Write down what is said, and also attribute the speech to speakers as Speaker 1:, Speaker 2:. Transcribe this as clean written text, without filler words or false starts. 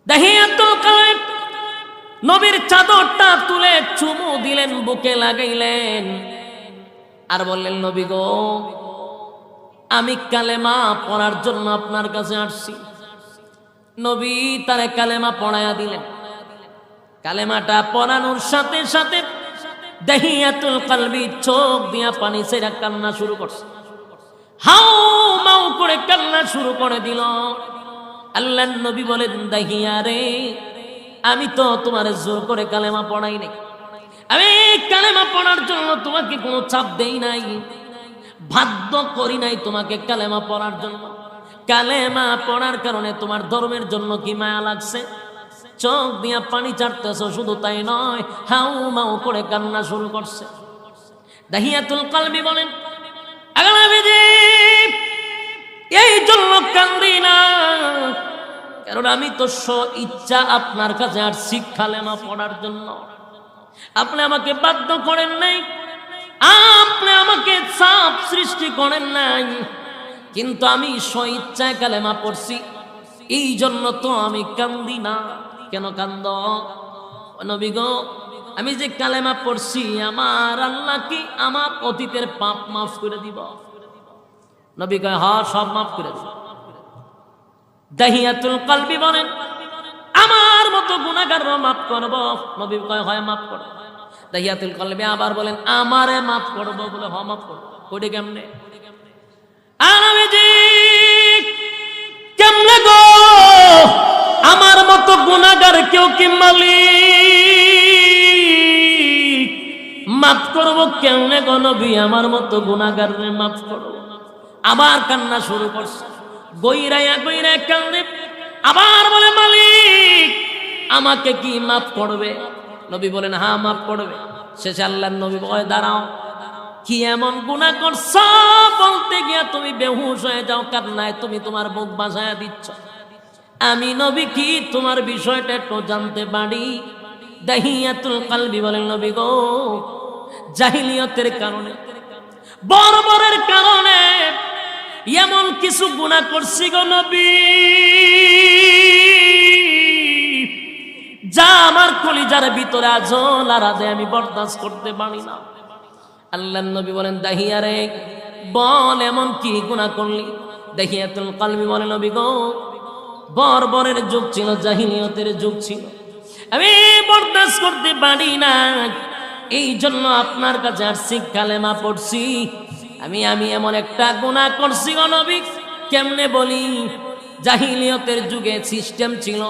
Speaker 1: দাহিয়াতুল কালব নবীর চাদরটা তুলে চুমু দিলেন, বুকে লাগাইলেন, আর বললেন, নবী গো, আমি কালেমা পড়ার জন্য আপনার কাছে আসছি। নবী তারে কালেমা পড়ায়া দিলেন। কালেমাটা পড়ানোর সাথে সাথে দাহিয়াতুল কালবি চোখ দিয়া পানি ছেড়ে কান্না শুরু করছে, হাউ মাউ করে কান্না শুরু করে দিল। আল্লাহর নবী বলেন, দাহিয়া রে, আমি তো তোমার জোর করে কালেমা পড়াই নাই, আমি কালেমা পড়ার জন্য তোমাকে কোনো চাপ দেই নাই, বাধ্য করি নাই তোমাকে কালেমা পড়ার জন্য। কালেমা পড়ার কারণে তোমার ধর্মের জন্য কি মায়া লাগছে? চোখ দিয়া পানি চাটতেছ, শুধু তাই নয়, হাউ মাউ করে কান্না শুরু করছে। দাহিয়াতুল কালবি বলেন, এই জন্য কান্দি না, কারণ আমি তো ইচ্ছা আপনার কাছে আসছি কালেমা পড়ার জন্য। আপনি আমাকে বাধ্য করেন নাই, আপনি আমাকে চাপ সৃষ্টি করেন নাই, কিন্তু আমি স্বইচ্ছায় কালেমা পড়ছি, এই জন্য তো আমি কান্দি না। কেন কান্দ? নবী গো, আমি যে কালেমা পড়ছি, আমার আল্লাহ কি আমার অতীতের পাপ মাফ করে দিব? নবী কয়, হ্যাঁ, সব মাফ করে দিব। দাহিয়াতুল কালবি বলেন, আমার মতো গুনাহগারও মাফ করব? নবী কয়, হয়, মাফ করব। দাহিয়াতুল কালবি আবার বলেন, আমারে মাফ করব? বলে, হ্যাঁ, মাফ করব। কইতে কেমনে? নবীজি, কেমনে গো? আমার মতো গুনাহগার কেউ কি মালিক? মাফ করব কেমনে গো নবী? আমার মতো গুনাহগারে মাফ করব? আবার কান্না শুরু করছে, গইরাইয়া গইরাইয়া কান্দে, আবার বলে, মালিক আমাকে কি মাফ করবে? নবী বলেন, হ্যাঁ, মাফ করবে। শেষে আল্লাহর নবী বলে, দাঁড়াও, কি এমন গুনাহ করছো? বলতে গিয়া তুমি বেহুশ হয়ে যাও, কান্নায় তুমি তোমার মুখ বাঁচায়া দিচ্ছ। আমি নবী কি তোমার বিষয়টা একটু জানতে পারি? দাহিয়াতুল কালবি বলেন, নবী গো, জাহিলিয়তের কারণে, বর্বরের কারণে এমন কিছু গুনাহ করছি গো নবী, যা আমার কলিজার ভিতরে আজও লাড়া দেয়, আমি বরদাস্ত করতে পারি না। আল্লাহর নবী বলেন, দাহিয়া রে, বল এমন কি গুনাহ করলি? দাহিয়াতুল কালবি বলেন, নবী গো, বর্বরের যুগ ছিল, জাহিলিয়তের যুগ ছিল, আমি বরদাস্ত করতে পারি না, এই জন্য আপনার কাছে আসছি, কালেমা পড়ছি। আমি এমন একটা গুনাহ করছি গো নবী, কেমনে বলি? জাহিলিয়তের যুগে সিস্টেম ছিল,